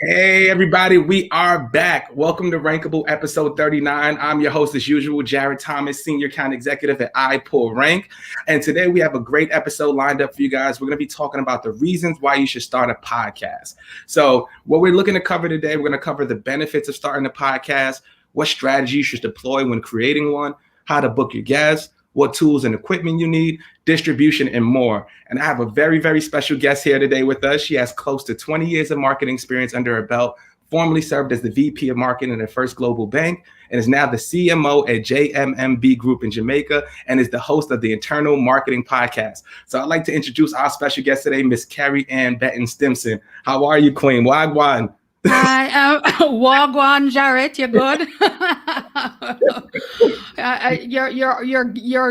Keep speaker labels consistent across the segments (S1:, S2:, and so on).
S1: Hey everybody, we are back. Welcome to Rankable episode 39. I'm your host as usual, Jared Thomas, Senior Account Executive at iPullRank. And today we have a great episode lined up for you guys. We're going to be talking about the reasons why you should start a podcast. So what we're looking to cover today, we're going to cover the benefits of starting a podcast, what strategy you should deploy when creating one, how to book your guests, what tools and equipment you need, distribution, and more. And I have a very, very special guest here today with us. She has close to 20 years of marketing experience under her belt, formerly served as the VP of marketing at First Global Bank, and is now the CMO at JMMB Group in Jamaica, and is the host of the Internal Marketing Podcast. So I'd like to introduce our special guest today, Miss Kerry-Ann Betton Stimpson. How are you, Queen? Wagwan.
S2: Hi, Wagwan, Jared. You're good.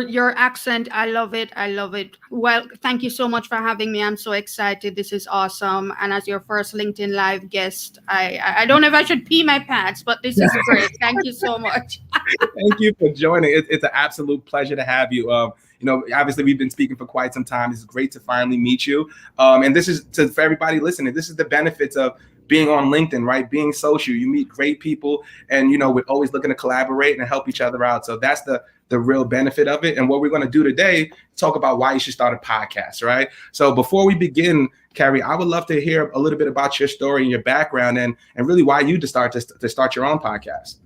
S2: Your accent, I love it. I love it. Well, thank you so much for having me. I'm so excited. This is awesome. And as your first LinkedIn Live guest, I don't know if I should pee my pants, but this is great. Thank you so much.
S1: Thank you for joining. It's an absolute pleasure to have you. Obviously we've been speaking for quite some time. It's great to finally meet you. And this is for everybody listening. This is the benefits of being on LinkedIn, right? Being social, you meet great people, and we're always looking to collaborate and help each other out. So that's the real benefit of it. And what we're going to do today, talk about why you should start a podcast, right? So before we begin, Kerry, I would love to hear a little bit about your story and your background, and really why you to start your own podcast.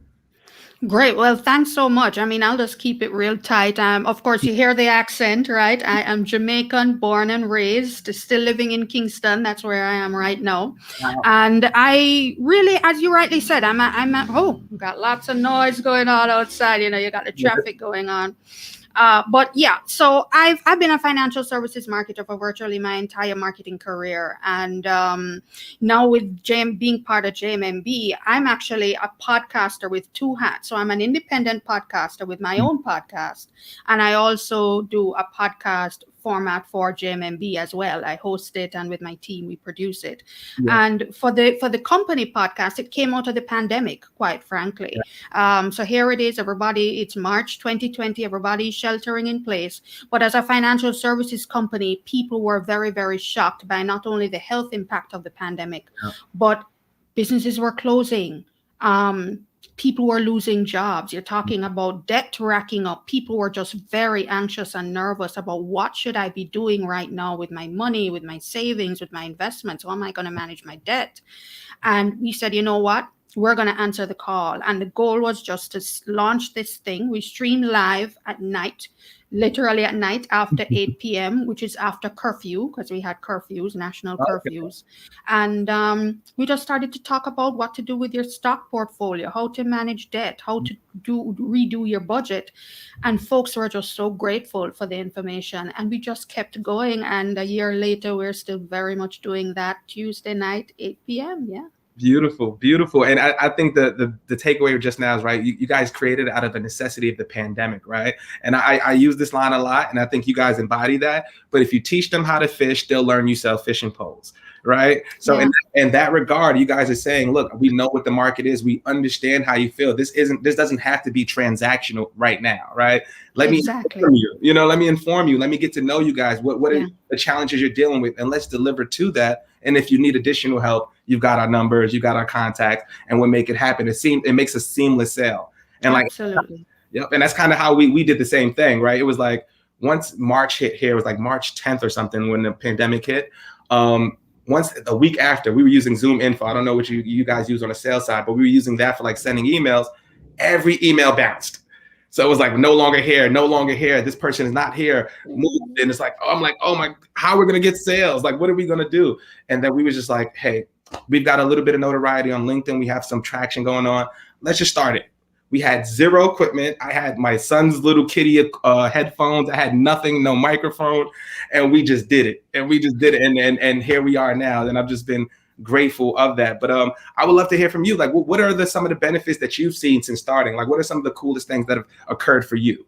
S2: Great. Well, thanks so much. I mean, I'll just keep it real tight. Of course, you hear the accent, right? I am Jamaican, born and raised, still living in Kingston. That's where I am right now. Wow. And I really, as you rightly said, we've got lots of noise going on outside. You got the traffic going on. But yeah, so I've been a financial services marketer for virtually my entire marketing career. And now with being part of JMMB, I'm actually a podcaster with two hats. So I'm an independent podcaster with my own podcast. And I also do a podcast format for JMMB as well. I host it, and with my team, we produce it. Yeah. And for the company podcast, it came out of the pandemic, quite frankly. Yeah. So here it is, everybody. It's March 2020. Everybody's sheltering in place. But as a financial services company, people were very, very shocked by not only the health impact of the pandemic, but businesses were closing. People were losing jobs. You're talking about debt racking up. People were just very anxious and nervous about what should I be doing right now with my money, with my savings, with my investments. How am I going to manage my debt? And we said, you know what? We're going to answer the call. And the goal was just to launch this thing. We stream live at night, literally at night after 8 p.m., which is after curfew, because we had curfews, national curfews. And we just started to talk about what to do with your stock portfolio, how to manage debt, how to redo your budget. And folks were just so grateful for the information. And we just kept going. And a year later, we're still very much doing that Tuesday night, 8 p.m. Yeah.
S1: Beautiful. And I think the takeaway just now is, right, you guys created it out of a necessity of the pandemic, right? And I use this line a lot, and I think you guys embody that. But if you teach them how to fish, they'll learn you sell fishing poles, right? So in that regard, you guys are saying, look, we know what the market is. We understand how you feel. This doesn't have to be transactional right now, right? Let me inform you. Let me inform you. Let me get to know you guys. What are the challenges you're dealing with? And let's deliver to that. And if you need additional help, you've got our numbers, you've got our contacts, and we'll make it happen. It makes a seamless sale. And
S2: absolutely.
S1: Yep. And that's kind of how we did the same thing, right? It was like once March hit here, it was like March 10th or something when the pandemic hit. Once a week after, we were using Zoom Info. I don't know what you guys use on the sales side, but we were using that for like sending emails. Every email bounced. So it was like, no longer here. This person is not here. Moved. And it's like, oh my, how are we going to get sales? Like, what are we going to do? And then we was just like, hey, we've got a little bit of notoriety on LinkedIn. We have some traction going on. Let's just start it. We had zero equipment. I had my son's little kitty headphones. I had nothing, no microphone. And we just did it. And here we are now. And I've just been grateful of that. But I would love to hear from you. Like, what are some of the benefits that you've seen since starting? Like, what are some of the coolest things that have occurred for you?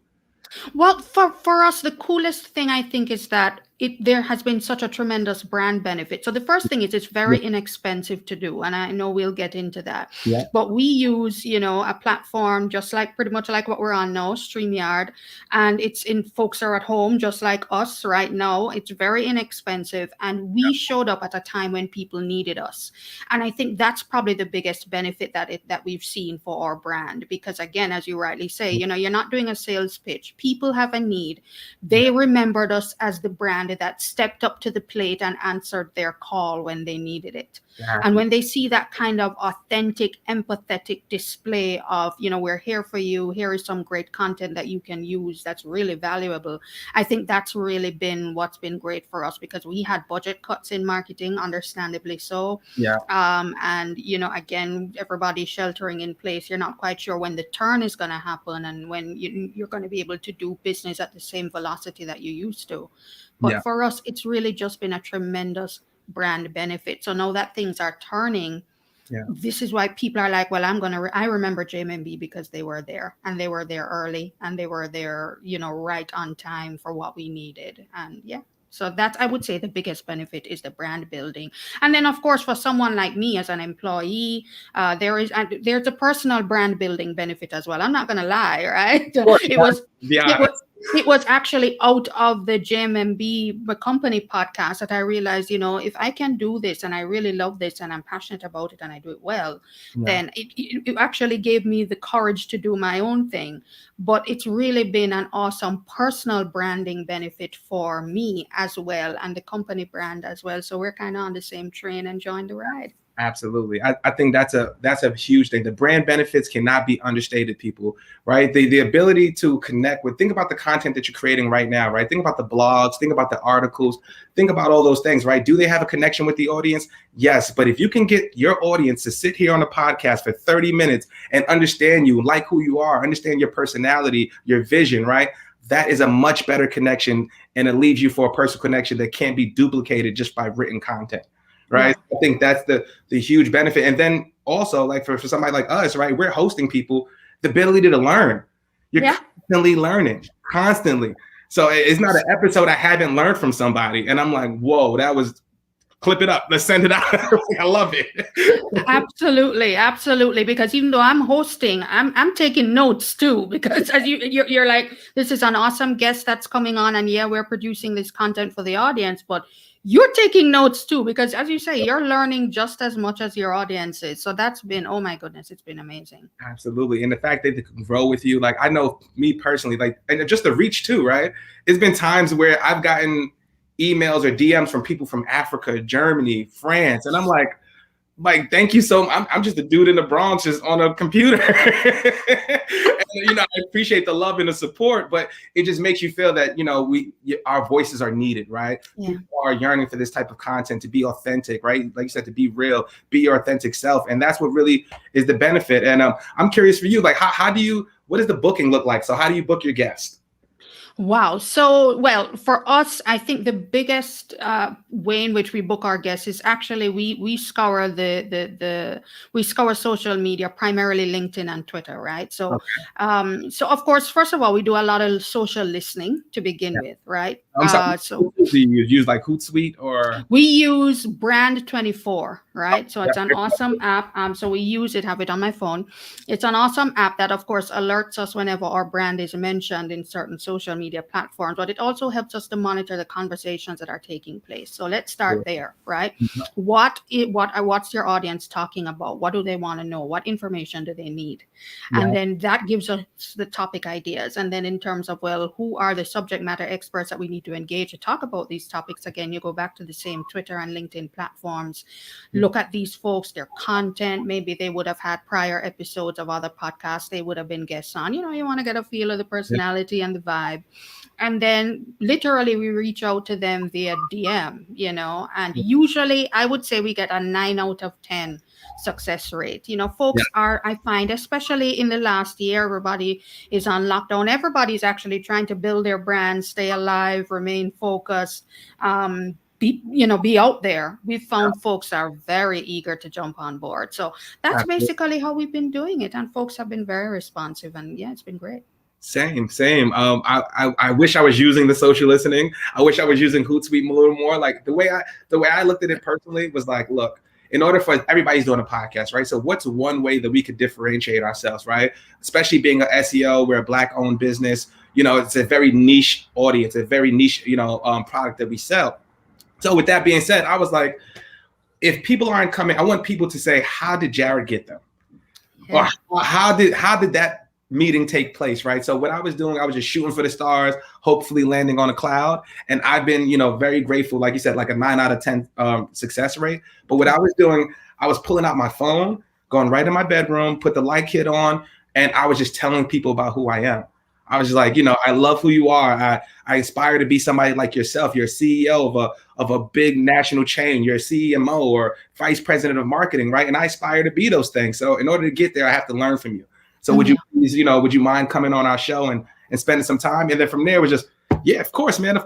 S2: Well, for us, the coolest thing I think is that there has been such a tremendous brand benefit. So the first thing is it's very inexpensive to do, and I know we'll get into that.
S1: Yeah.
S2: But we use, a platform just like pretty much like what we're on now, StreamYard, and it's in folks are at home just like us right now. It's very inexpensive, and we showed up at a time when people needed us, and I think that's probably the biggest benefit that we've seen for our brand. Because again, as you rightly say, you're not doing a sales pitch. People have a need. They remembered us as the brand that stepped up to the plate and answered their call when they needed it.
S1: Yeah.
S2: And when they see that kind of authentic, empathetic display of, we're here for you, here is some great content that you can use that's really valuable, I think that's really been what's been great for us, because we had budget cuts in marketing, understandably so.
S1: Yeah.
S2: And, again, everybody's sheltering in place. You're not quite sure when the turn is going to happen and when you're going to be able to do business at the same velocity that you used to. But for us, it's really just been a tremendous brand benefit. So now that things are turning, this is why people are like, well, I remember JMMB because they were there, and they were there early, and they were there, right on time for what we needed. And so that's, I would say, the biggest benefit is the brand building. And then, of course, for someone like me as an employee, there's a personal brand building benefit as well. I'm not going to lie, right? It was actually out of the JMMB company podcast that I realized, if I can do this and I really love this and I'm passionate about it and I do it well, then it actually gave me the courage to do my own thing. But it's really been an awesome personal branding benefit for me as well, and the company brand as well. So we're kind of on the same train and joined the ride.
S1: Absolutely. I think that's a huge thing. The brand benefits cannot be understated, people, right? The ability to connect with, think about the content that you're creating right now, right? Think about the blogs, think about the articles, think about all those things, right? Do they have a connection with the audience? Yes. But if you can get your audience to sit here on a podcast for 30 minutes and understand you, like who you are, understand your personality, your vision, right? That is a much better connection, and it leaves you for a personal connection that can't be duplicated just by written content. Right. I think that's the huge benefit. And then also, like for somebody like us, right, we're hosting people, the ability to learn. You're constantly learning, constantly. So it's not an episode I haven't learned from somebody. And I'm like, whoa, that was, clip it up. Let's send it out. I love it.
S2: Absolutely. Absolutely. Because even though I'm hosting, I'm taking notes too, because as you're like, this is an awesome guest that's coming on, and we're producing this content for the audience, but you're taking notes too, because as you say, you're learning just as much as your audience is. So that's been, oh my goodness, it's been amazing.
S1: Absolutely. And the fact that they can grow with you, like I know me personally, like, and just the reach too, right? It's been times where I've gotten emails or DMs from people from Africa, Germany, France. And I'm like, thank you so much. I'm just a dude in the Bronx just on a computer. And, I appreciate the love and the support, but it just makes you feel that, our voices are needed, right?
S2: Yeah.
S1: People are yearning for this type of content, to be authentic, right? Like you said, to be real, be your authentic self. And that's what really is the benefit. And I'm curious for you, like, what does the booking look like? So how do you book your guests?
S2: Wow. So, well, for us, I think the biggest way in which we book our guests is actually we scour we scour social media, primarily LinkedIn and Twitter, right? So, so of course, first of all, we do a lot of social listening to begin with, right?
S1: I'm sorry. So do you use like Hootsuite or?
S2: We use Brand24, right? So it's an awesome app. So we use it, have it on my phone. It's an awesome app that, of course, alerts us whenever our brand is mentioned in certain social media platforms, but it also helps us to monitor the conversations that are taking place. So let's start there, right? What's your audience talking about? What do they want to know? What information do they need? And then that gives us the topic ideas. And then in terms of, well, who are the subject matter experts that we need to engage to talk about these topics? Again, you go back to the same Twitter and LinkedIn platforms, look at these folks, their content. Maybe they would have had prior episodes of other podcasts they would have been guests on. You want to get a feel of the personality and the vibe. And then literally we reach out to them via DM, and usually I would say we get a 9 out of 10 success rate. Folks are, I find, especially in the last year, everybody is on lockdown. Everybody's actually trying to build their brand, stay alive, remain focused, be out there. We've found folks are very eager to jump on board. So that's basically how we've been doing it. And folks have been very responsive, and it's been great.
S1: Same. I wish I was using the social listening. I wish I was using Hootsuite a little more. Like the way I looked at it personally was like, look, in order for everybody's doing a podcast, right? So what's one way that we could differentiate ourselves, right? Especially being an SEO, we're a Black-owned business. It's a very niche audience, a very niche, product that we sell. So with that being said, I was like, if people aren't coming, I want people to say, how did Jared get them? Yeah. Or how did that meeting take place, right? So what I was doing, I was just shooting for the stars, hopefully landing on a cloud. And I've been, very grateful, like you said, like a 9 out of 10 success rate. But what I was doing, I was pulling out my phone, going right in my bedroom, put the light kit on, and I was just telling people about who I am. I was just like, I love who you are. I aspire to be somebody like yourself. You're a CEO of a big national chain. You're a CMO or vice president of marketing, right? And I aspire to be those things. So in order to get there, I have to learn from you. So would you please, would you mind coming on our show and spending some time? And then from there, it was just, yeah, of course, man. And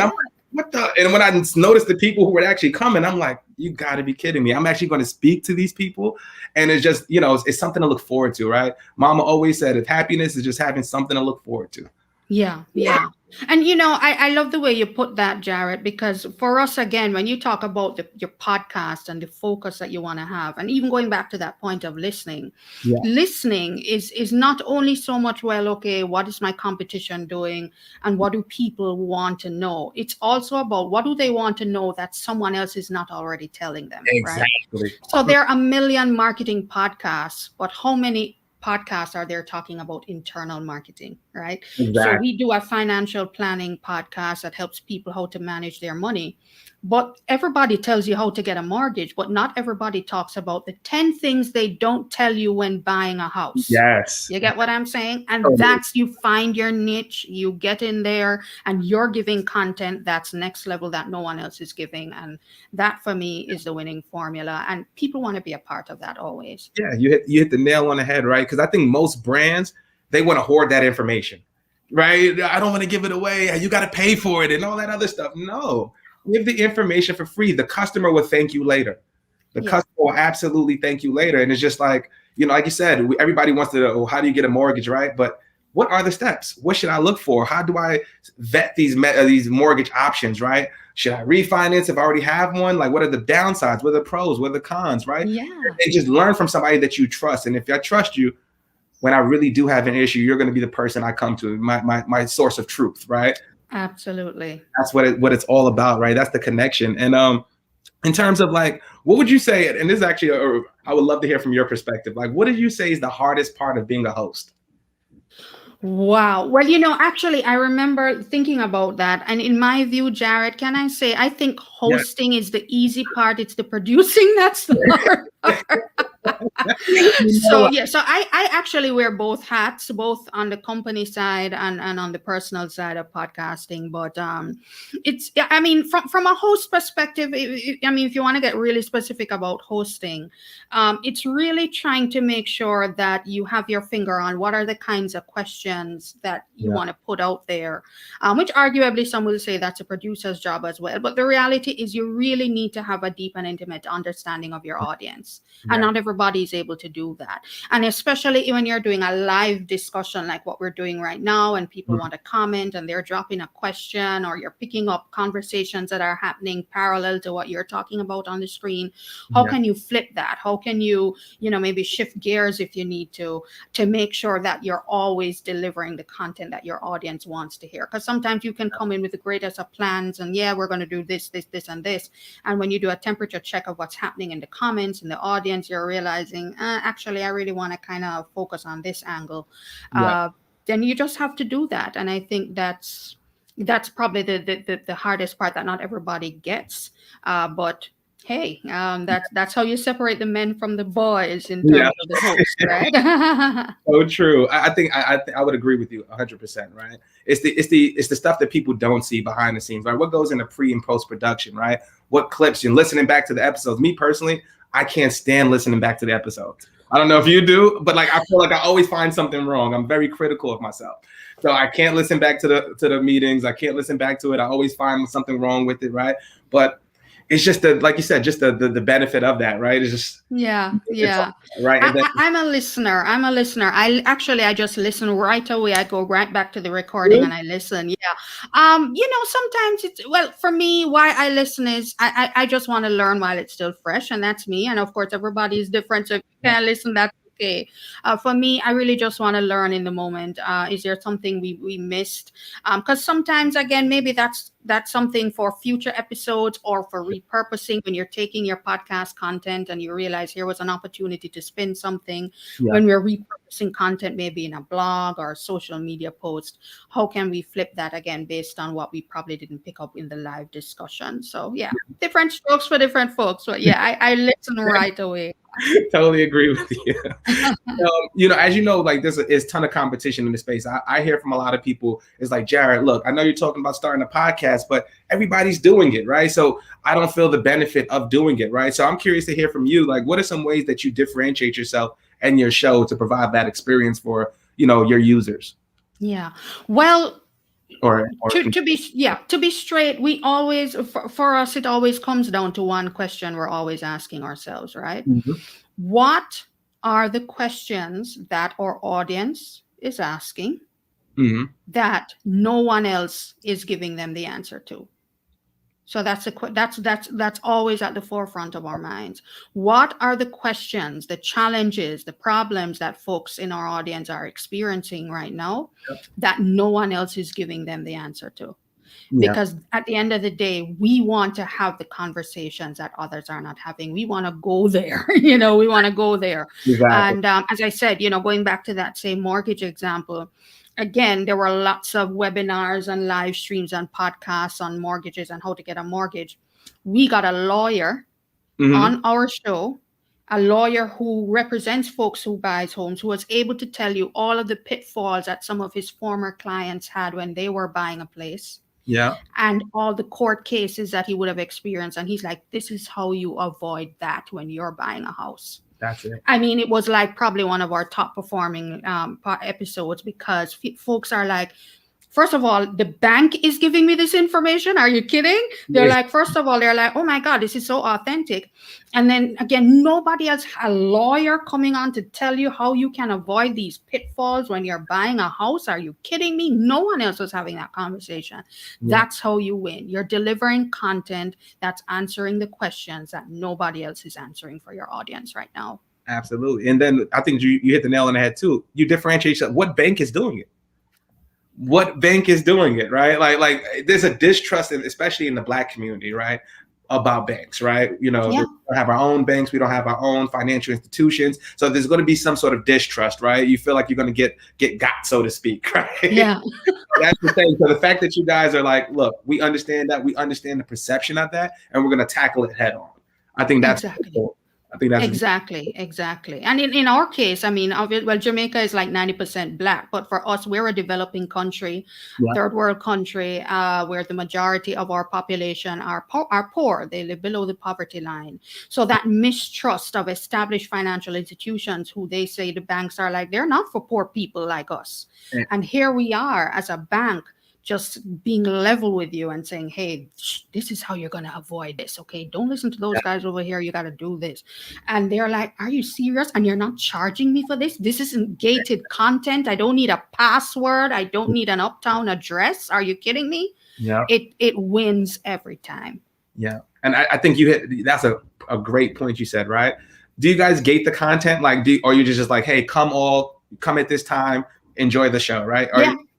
S1: I'm like, what the? And when I noticed the people who were actually coming, I'm like, you got to be kidding me. I'm actually going to speak to these people. And it's just, it's something to look forward to, right? Mama always said, if happiness is just having something to look forward to.
S2: Yeah. And, I love the way you put that, Jared, because for us, again, when you talk about your podcast and the focus that you want to have, and even going back to that point of listening, listening is not only so much, well, okay, what is my competition doing and what do people want to know? It's also about what do they want to know that someone else is not already telling them,
S1: exactly.
S2: Right? So there are a million marketing podcasts, but how many podcasts are there talking about internal marketing, right?
S1: Exactly.
S2: So we do a financial planning podcast that helps people how to manage their money. But everybody tells you how to get a mortgage, but not everybody talks about the 10 things they don't tell you when buying a house.
S1: Yes.
S2: You get what I'm saying? And that's, you find your niche, you get in there and you're giving content that's next level that no one else is giving. And that for me is the winning formula. And people want to be a part of that always.
S1: Yeah, you hit the nail on the head, right? Because I think most brands, they want to hoard that information, right? I don't want to give it away. You got to pay for it and all that other stuff. No. Give the information for free. The customer will thank you later. The customer will absolutely thank you later. And it's just like, like you said, everybody wants to know, how do you get a mortgage, right? But what are the steps? What should I look for? How do I vet these mortgage options, right? Should I refinance if I already have one? Like, what are the downsides? What are the pros? What are the cons, right?
S2: Yeah.
S1: And just learn from somebody that you trust. And if I trust you, when I really do have an issue, you're going to be the person I come to, my source of truth, right?
S2: Absolutely.
S1: That's what it's all about, right? That's the connection. And in terms of like, what would you say, and this is actually, I would love to hear from your perspective. Like, what did you say is the hardest part of being a host?
S2: Wow. Well, actually, I remember thinking about that. And in my view, Jared, can I say, I think hosting is the easy part. It's the producing that's the hard part. So I actually wear both hats, both on the company side and on the personal side of podcasting. But from a host perspective, if you want to get really specific about hosting, it's really trying to make sure that you have your finger on what are the kinds of questions that you want to put out there, which arguably some will say that's a producer's job as well. But the reality is you really need to have a deep and intimate understanding of your audience. And not everybody is able to do that. And especially when you're doing a live discussion like what we're doing right now, and people want to comment and they're dropping a question, or you're picking up conversations that are happening parallel to what you're talking about on the screen. How can you flip that? How can you, maybe shift gears if you need to make sure that you're always delivering the content that your audience wants to hear? Because sometimes you can come in with the greatest of plans and we're going to do this, and this. And when you do a temperature check of what's happening in the comments and the audience, you're realizing, actually, I really want to kind of focus on this angle. Then you just have to do that. And I think that's probably the hardest part that not everybody gets. But hey, that's how you separate the men from the boys in terms of the host, right?
S1: So true. I think I would agree with you 100%, right? It's the stuff that people don't see behind the scenes, right? What goes into pre and post production, right? What clips and listening back to the episodes. Me personally, I can't stand listening back to the episodes. I don't know if you do, but like I feel like I always find something wrong. I'm very critical of myself. So I can't listen back to the meetings. I can't listen back to it. I always find something wrong with it, right? But it's just like you said, just the benefit of that, right? It's just
S2: yeah.
S1: Right. And then,
S2: I'm a listener. I just listen right away. I go right back to the recording and I listen. Yeah. Sometimes for me, why I listen is I just want to learn while it's still fresh, and that's me. And of course, everybody is different. So if you can't listen, that's okay. For me, I really just want to learn in the moment. Is there something we missed? Because sometimes, again, maybe that's something for future episodes or for repurposing when you're taking your podcast content and you realize here was an opportunity to spin something. When we're repurposing content, maybe in a blog or a social media post, how can we flip that again based on what we probably didn't pick up in the live discussion? So different strokes for different folks. But I listen right away.
S1: Totally agree with you. As you know, like there's a ton of competition in the space. I hear from a lot of people. It's like, Jared, look, I know you're talking about starting a podcast, but everybody's doing it, right? So I don't feel the benefit of doing it, right? So I'm curious to hear from you. Like, what are some ways that you differentiate yourself and your show to provide that experience for your users?
S2: Yeah. Well,
S1: or
S2: to be straight, we always for us it always comes down to one question we're always asking ourselves, right?
S1: Mm-hmm.
S2: What are the questions that our audience is asking that no one else is giving them the answer to? So that's always at the forefront of our minds. What are the questions, the challenges, the problems that folks in our audience are experiencing right now that no one else is giving them the answer to? Because at the end of the day, we want to have the conversations that others are not having. We want to go there, we want to go there.
S1: Exactly.
S2: And as I said, going back to that same mortgage example, again, there were lots of webinars and live streams and podcasts on mortgages and how to get a mortgage. We got a lawyer on our show, a lawyer who represents folks who buys homes, who was able to tell you all of the pitfalls that some of his former clients had when they were buying a place.
S1: Yeah.
S2: And all the court cases that he would have experienced. And he's like, this is how you avoid that when you're buying a house.
S1: That's it.
S2: I mean, it was like probably one of our top performing episodes because folks are like, first of all, the bank is giving me this information. Are you kidding? They're like, first of all, they're like, oh my God, this is so authentic. And then again, nobody else, a lawyer coming on to tell you how you can avoid these pitfalls when you're buying a house. Are you kidding me? No one else was having that conversation. That's how you win. You're delivering content that's answering the questions that nobody else is answering for your audience right now.
S1: Absolutely. And then I think you hit the nail on the head too. You differentiate yourself. What bank is doing it? What bank is doing it, right? Like there's a distrust, especially in the Black community, right, about banks, right? We don't have our own banks. We don't have our own financial institutions. So there's going to be some sort of distrust, right? You feel like you're going to get got, so to speak, right?
S2: Yeah.
S1: That's the thing. So the fact that you guys are like, look, we understand that. We understand the perception of that, and we're going to tackle it head on. I think that's cool. I think that's
S2: exactly. And in our case, I mean, Jamaica is like 90% Black, but for us, we're a developing country, third world country, where the majority of our population are poor. They live below the poverty line. So that mistrust of established financial institutions, who they say the banks are like, they're not for poor people like us. Yeah. And here we are as a bank, just being level with you and saying, hey, this is how you're going to avoid this. Okay, don't listen to those guys over here. You got to do this. And they're like, are you serious? And you're not charging me for this? This isn't gated content. I don't need a password. I don't need an uptown address. Are you kidding me? Yeah. It wins every time.
S1: Yeah. And I think that's a great point you said, right? Do you guys gate the content? Or you just like, hey, come at this time, enjoy the show, right?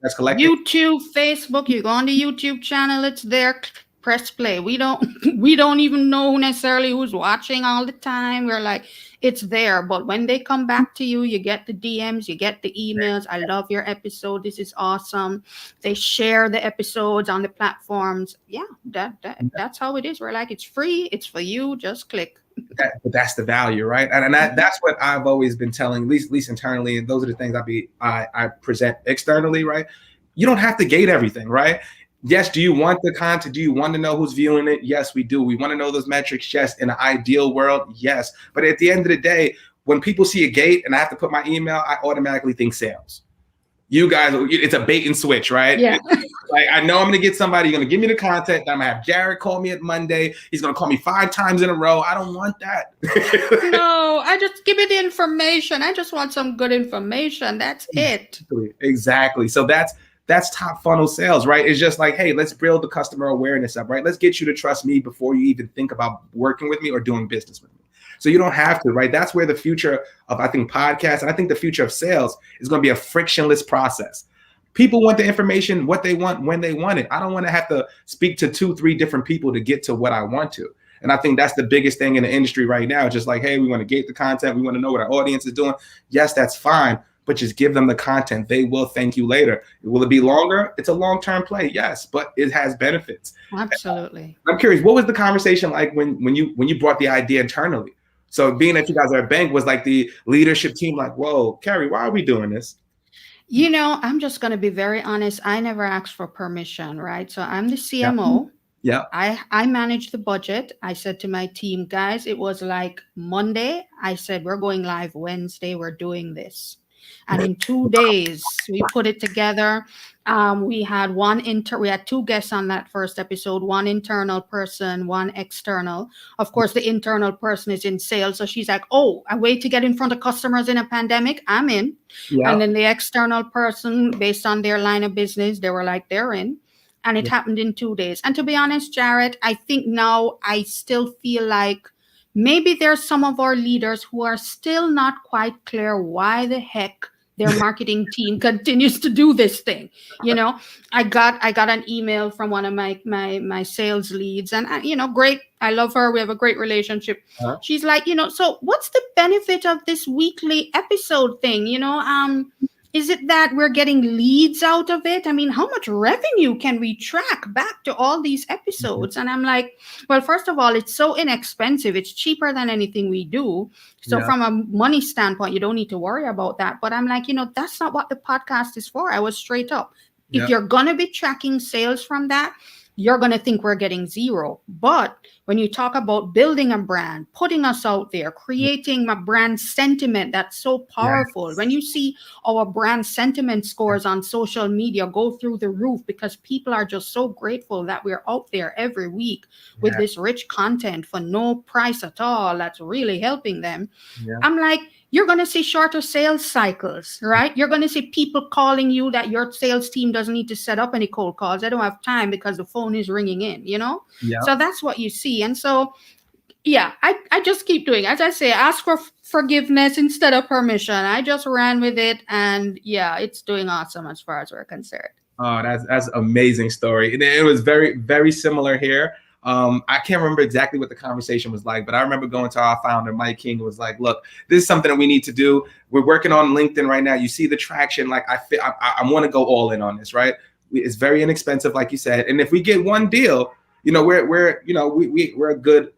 S1: That's collective.
S2: YouTube, Facebook, you go on the YouTube channel, it's there, press play. We don't even know necessarily who's watching all the time. We're like, it's there. But when they come back to you, you get the DMs, you get the emails. I love your episode. This is awesome. They share the episodes on the platforms. Yeah, that's how it is. We're like, it's free. It's for you. Just click.
S1: But that's the value, right? And that's what I've always been telling, at least internally, and those are the things I present externally, right? You don't have to gate everything, right? Yes, do you want the content? Do you want to know who's viewing it? Yes, we do. We want to know those metrics. Yes, in an ideal world, yes. But at the end of the day, when people see a gate and I have to put my email, I automatically think sales. You guys, it's a bait and switch, right?
S2: Yeah.
S1: Like, I know I'm going to get somebody, you're going to give me the content. I'm going to have Jared call me at Monday. He's going to call me 5 times in a row. I don't want that.
S2: No, I just give me the information. I just want some good information. That's it.
S1: Exactly. So that's top funnel sales, right? It's just like, hey, let's build the customer awareness up, right? Let's get you to trust me before you even think about working with me or doing business with me. So you don't have to, right? That's where the future of, I think, podcasts, and I think the future of sales is going to be a frictionless process. People want the information, what they want, when they want it. I don't want to have to speak to 2-3 different people to get to what I want to. And I think that's the biggest thing in the industry right now. Just like, hey, we want to gate the content. We want to know what our audience is doing. Yes, that's fine. But just give them the content. They will thank you later. Will it be longer? It's a long-term play, yes, but it has benefits.
S2: Absolutely.
S1: I'm curious, what was the conversation like when you brought the idea internally? So being that you guys are a bank, was like the leadership team like, whoa, Kerry, why are we doing this?
S2: You know, I'm just going to be very honest. I never asked for permission, right? So I'm the CMO.
S1: Yeah.
S2: I manage the budget. I said to my team, guys, it was like Monday. I said, we're going live Wednesday. We're doing this. And in 2 days, we put it together. We had we had 2 guests on that first episode, 1 internal person, 1 external. Of course, the internal person is in sales. So she's like, oh, a way to get in front of customers in a pandemic, I'm in. Yeah. And then the external person, based on their line of business, they were like, they're in. And it happened in 2 days. And to be honest, Jared, I think now I still feel like maybe there's some of our leaders who are still not quite clear why the heck their marketing team continues to do this thing. You know, I got an email from one of my sales leads, and great. I love her. We have a great relationship. Uh-huh. She's like, so what's the benefit of this weekly episode thing? Is it that we're getting leads out of it? I mean, how much revenue can we track back to all these episodes? Mm-hmm. And I'm like, well, first of all, it's so inexpensive. It's cheaper than anything we do. So from a money standpoint, you don't need to worry about that. But I'm like, that's not what the podcast is for. I was straight up. If you're going to be tracking sales from that, you're going to think we're getting zero. But when you talk about building a brand, putting us out there, creating a brand sentiment that's so powerful. Yes. When you see our brand sentiment scores on social media go through the roof because people are just so grateful that we're out there every week with this rich content for no price at all, that's really helping them. Yeah. I'm like, you're going to see shorter sales cycles, right? You're going to see people calling you that your sales team doesn't need to set up any cold calls. They don't have time because the phone is ringing in, Yeah. So that's what you see. And so, I just keep doing, as I say, ask for forgiveness instead of permission. I just ran with it. And it's doing awesome as far as we're concerned.
S1: Oh, that's amazing story. It was very, very similar here. I can't remember exactly what the conversation was like, but I remember going to our founder, Mike King, was like, look, this is something that we need to do. We're working on LinkedIn right now. You see the traction. Like I want to go all in on this, right? It's very inexpensive, like you said. And if we get one deal, we're a good,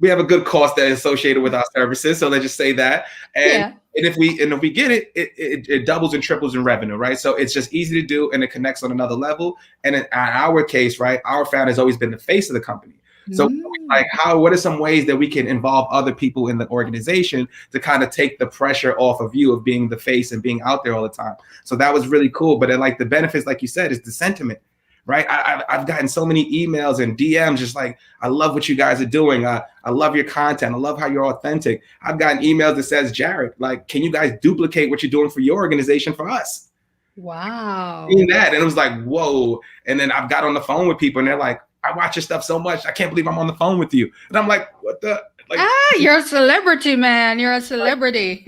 S1: we have a good cost that is associated with our services. So let's just say that. And if we get it, it doubles and triples in revenue, right? So it's just easy to do, and it connects on another level. And in our case, right, our founder has always been the face of the company. So what are some ways that we can involve other people in the organization to kind of take the pressure off of you of being the face and being out there all the time? So that was really cool. But the benefits, like you said, is the sentiment. Right. I've gotten so many emails and DMs just like, I love what you guys are doing. I love your content. I love how you're authentic. I've gotten emails that says, Jared, like, can you guys duplicate what you're doing for your organization for us?
S2: Wow.
S1: Seeing that. And it was like, whoa. And then I've got on the phone with people and they're like, I watch your stuff so much. I can't believe I'm on the phone with you. And I'm like, what the? Like,
S2: you're a celebrity, man. You're a celebrity.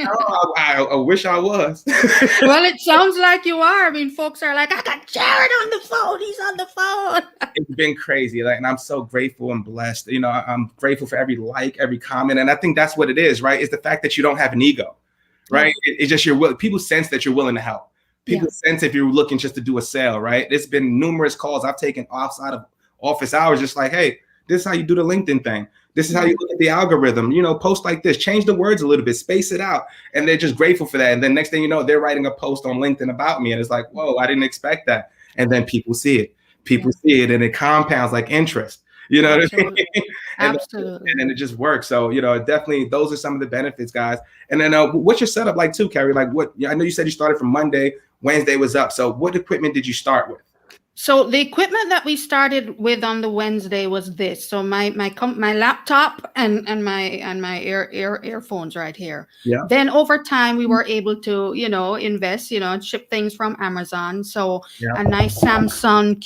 S1: I wish I was.
S2: Well, it sounds like you are. I mean, folks are like, I got Jared on the phone. He's on the phone.
S1: It's been crazy. And I'm so grateful and blessed. I'm grateful for every like, every comment. And I think that's what it is, right? It's the fact that you don't have an ego, right? It's just people sense that you're willing to help. People sense if you're looking just to do a sale, right? There's been numerous calls I've taken outside of office hours, just like, hey, this is how you do the LinkedIn thing. This is how you look at the algorithm, post like this, change the words a little bit, space it out. And they're just grateful for that. And then next thing you know, they're writing a post on LinkedIn about me. And it's like, whoa, I didn't expect that. And then people see it. See it and it compounds like interest. You know what I mean?
S2: Absolutely.
S1: And then it just works. So, definitely those are some of the benefits, guys. And then what's your setup like too, Kerry? Like I know you said you started from Monday. Wednesday was up. So what equipment did you start with?
S2: So the equipment that we started with on the Wednesday was this. So my laptop and my earphones right here.
S1: Yeah.
S2: Then over time we were able to invest, and ship things from Amazon. So a nice Samsung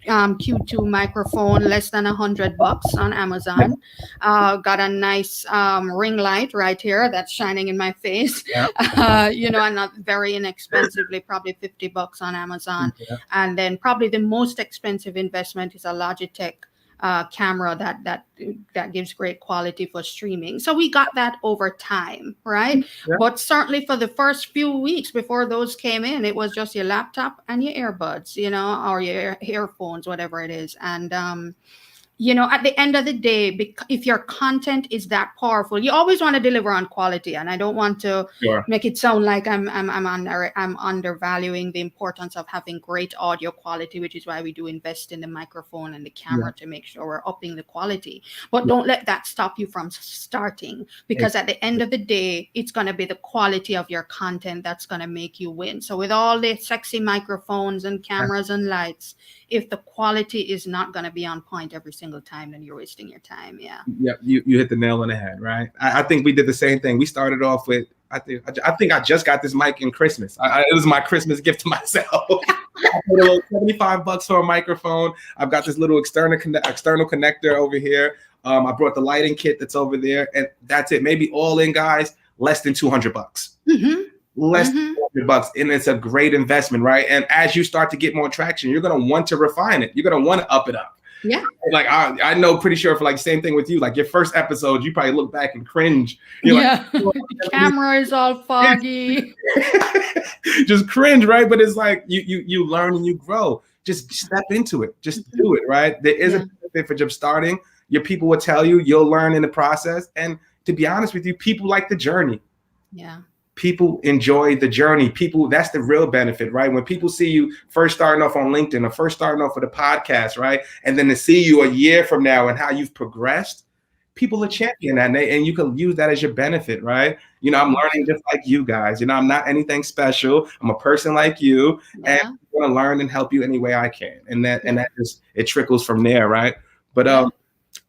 S2: Q2 microphone, less than $100 on Amazon. Got a nice ring light right here that's shining in my face. And not very inexpensively, probably $50 on Amazon. And then probably the most expensive investment is a Logitech camera that gives great quality for streaming. So we got that over time, right? But certainly for the first few weeks before those came in, it was just your laptop and your earbuds, or your earphones, whatever it is. And at the end of the day, if your content is that powerful, you always want to deliver on quality. And I don't want to make it sound like I'm undervaluing the importance of having great audio quality, which is why we do invest in the microphone and the camera to make sure we're upping the quality. But don't let that stop you from starting, because at the end of the day, it's going to be the quality of your content that's going to make you win. So with all the sexy microphones and cameras and lights, if the quality is not going to be on point every single time, then you're wasting your time.
S1: You hit the nail on the head, right? I think we did the same thing. We started off with, I think I just got this mic in Christmas. It was my Christmas gift to myself. I put a little $75 for a microphone. I've got this little external connector over here. I brought the lighting kit that's over there, and that's it. Maybe all in, guys, less than $200. Less than $200, and it's a great investment, right? And as you start to get more traction, you're going to want to refine it. You're going to want to up it up.
S2: Yeah.
S1: Like I know, pretty sure for like same thing with you. Like your first episode, you probably look back and cringe. You're like, oh,
S2: the camera is all foggy.
S1: Just cringe, right? But it's like you learn and you grow. Just step into it. Just do it, right? There is a benefit for just starting. Your people will tell you. You'll learn in the process. And to be honest with you, people like the journey.
S2: Yeah.
S1: People enjoy the journey. That's the real benefit, right? When people see you first starting off on LinkedIn or first starting off with a podcast, right? And then to see you a year from now and how you've progressed, people are championing that, and you can use that as your benefit, right? I'm learning just like you guys. I'm not anything special. I'm a person like you, and I'm going to learn and help you any way I can. And that just, it trickles from there, right? But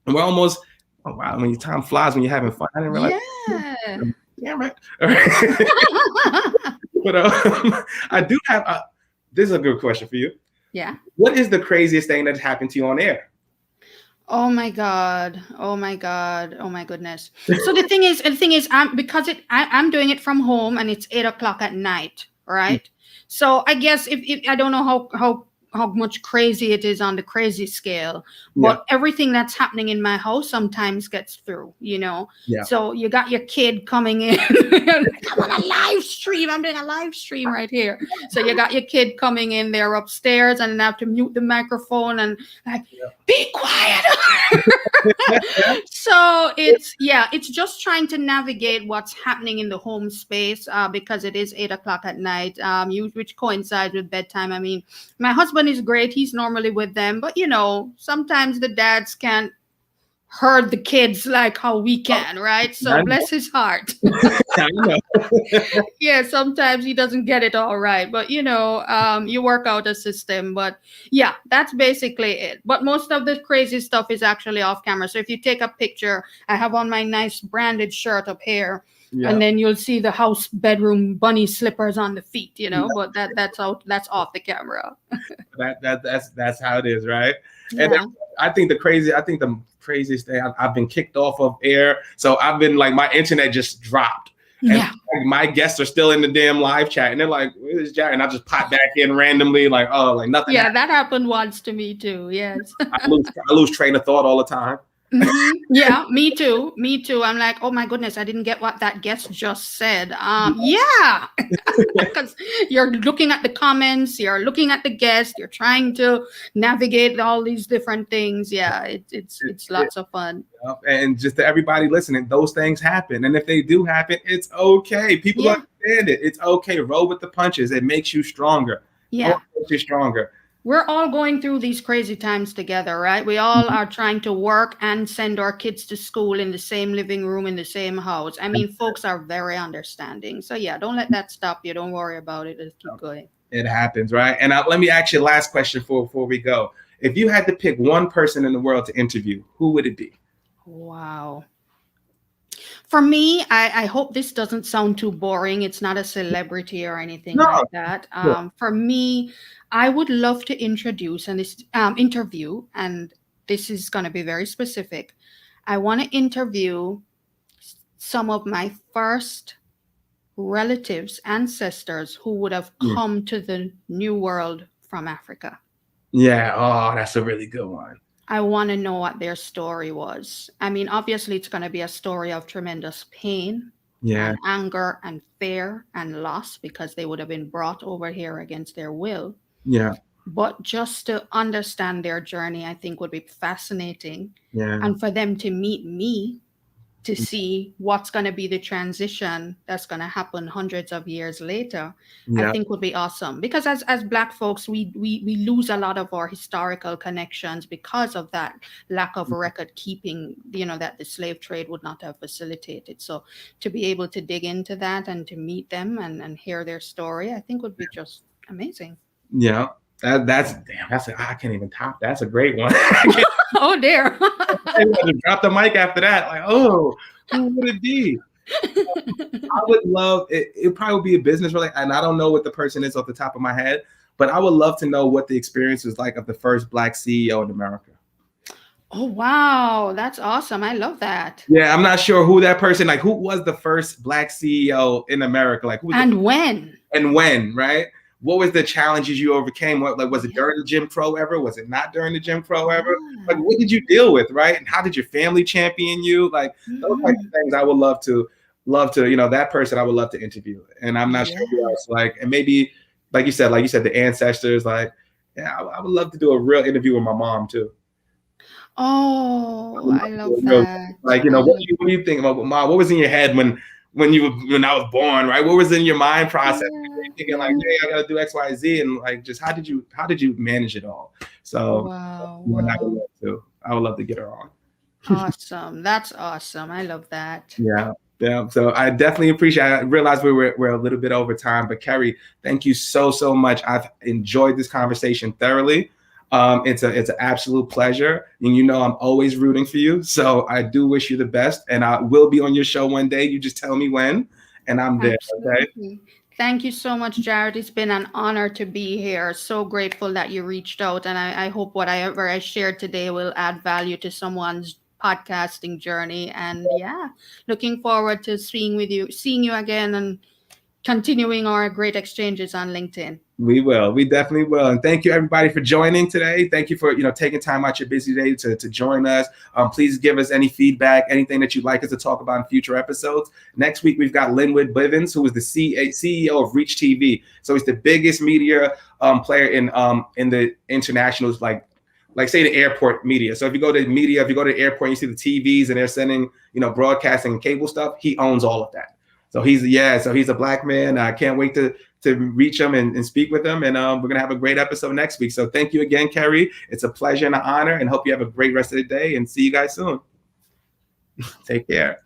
S1: we're almost, oh wow, when your time flies when you're having fun. I didn't realize. Yeah, right. But I do have this is a good question for you.
S2: Yeah.
S1: What is the craziest thing that happened to you on air?
S2: Oh my God. Oh my God. Oh my goodness. So the thing is, I'm doing it from home, and it's 8:00 at night. Right. So I guess if I don't know how much crazy it is on the crazy scale, but everything that's happening in my house sometimes gets through, So you got your kid coming in. I'm on a live stream. I'm doing a live stream right here. So you got your kid coming in there upstairs, and then I have to mute the microphone and like, be quiet. So it's just trying to navigate what's happening in the home space, because it is 8:00 at night, which coincides with bedtime. I mean, my husband is great. He's normally with them, but sometimes the dads can't herd the kids like how we can, right? So bless his heart. Yeah, sometimes he doesn't get it all right, but you work out a system. But yeah, that's basically it. But most of the crazy stuff is actually off camera. So if you take a picture, I have on my nice branded shirt up here. Yeah. And then you'll see the house bedroom bunny slippers on the feet, but that's off the camera.
S1: that's how it is, right? Yeah. And I think the craziest thing, I've been kicked off of air. So I've been like, my internet just dropped. And my guests are still in the damn live chat, and they're like, "Where's Jared?" And I just pop back in randomly, like, "Oh, like nothing."
S2: Yeah, that happened once to me too. Yes.
S1: I lose train of thought all the time.
S2: Yeah, me too. I'm like, oh my goodness, I didn't get what that guest just said. Because you're looking at the comments, you're looking at the guest, you're trying to navigate all these different things. Yeah, it's lots of fun.
S1: And just to everybody listening, those things happen, and if they do happen, it's okay. People understand it. It's okay. Roll with the punches. It makes you stronger.
S2: Yeah,
S1: it makes you stronger.
S2: We're all going through these crazy times together, right? We all are trying to work and send our kids to school in the same living room, in the same house. I mean, folks are very understanding. So yeah, don't let that stop you. Don't worry about it. Just keep going.
S1: It happens, right? And let me ask you the last question before we go. If you had to pick one person in the world to interview, who would it be?
S2: Wow. For me, I hope this doesn't sound too boring. It's not a celebrity or anything
S1: No.
S2: like that. For me, I would love to introduce and this interview, and this is going to be very specific. I want to interview some of my first relatives, ancestors who would have come to the New World from Africa.
S1: Yeah. Oh, that's a really good one.
S2: I want to know what their story was. I mean, obviously, it's going to be a story of tremendous pain, and anger, and fear, and loss, because they would have been brought over here against their will.
S1: Yeah.
S2: But just to understand their journey, I think would be fascinating.
S1: Yeah.
S2: And for them to meet me, to see what's going to be the transition that's going to happen hundreds of years later, I think would be awesome. Because as Black folks, we lose a lot of our historical connections because of that lack of record keeping, that the slave trade would not have facilitated. So to be able to dig into that and to meet them and hear their story, I think would be just amazing.
S1: Yeah. I can't even top. That's a great one.
S2: Oh dear.
S1: I drop the mic after that. Like, oh, who would it be? I would love it. It probably would be a business related, and I don't know what the person is off the top of my head, but I would love to know what the experience was like of the first Black CEO in America.
S2: Oh wow, that's awesome! I love that.
S1: Yeah, I'm not sure who that person. Like, who was the first Black CEO in America? Like, who?
S2: When?
S1: Right? What was the challenges you overcame? What, like, was it during the Jim Crow era? Was it not during the Jim Crow era? Like, what did you deal with, right? And how did your family champion you? Like, those types of things I would love to, that person I would love to interview. And I'm not sure who else, like, and maybe, like you said, the ancestors, like, I would love to do a real interview with my mom too.
S2: Oh, I love that.
S1: Like, what do you think about mom? What was in your head when I was born, right? What was in your mind process? Thinking like, hey, I gotta do X, Y, Z, and like, just how did you manage it all? So
S2: wow.
S1: I would love to get her on.
S2: Awesome. That's awesome. I love that.
S1: Yeah. So I definitely appreciate it. I realize we're a little bit over time, but Kerry, thank you so much. I've enjoyed this conversation thoroughly. It's an absolute pleasure, and I'm always rooting for you. So I do wish you the best, and I will be on your show one day. You just tell me when, and I'm there.
S2: Absolutely.
S1: Okay.
S2: Thank you so much, Jared. It's been an honor to be here. So grateful that you reached out, and I hope whatever I shared today will add value to someone's podcasting journey. And looking forward to seeing you again, and continuing our great exchanges on LinkedIn.
S1: We will. We definitely will. And thank you, everybody, for joining today. Thank you for taking time out your busy day to join us. Please give us any feedback, anything that you'd like us to talk about in future episodes. Next week, we've got Linwood Bivens, who is the CEO of Reach TV. So he's the biggest media player in the internationals, like say the airport media. So if you go to media, if you go to the airport, and you see the TVs and they're sending broadcasting and cable stuff, he owns all of that. So he's a Black man. I can't wait to reach him and speak with him. And we're going to have a great episode next week. So thank you again, Kerry. It's a pleasure and an honor, and hope you have a great rest of the day, and see you guys soon. Take care.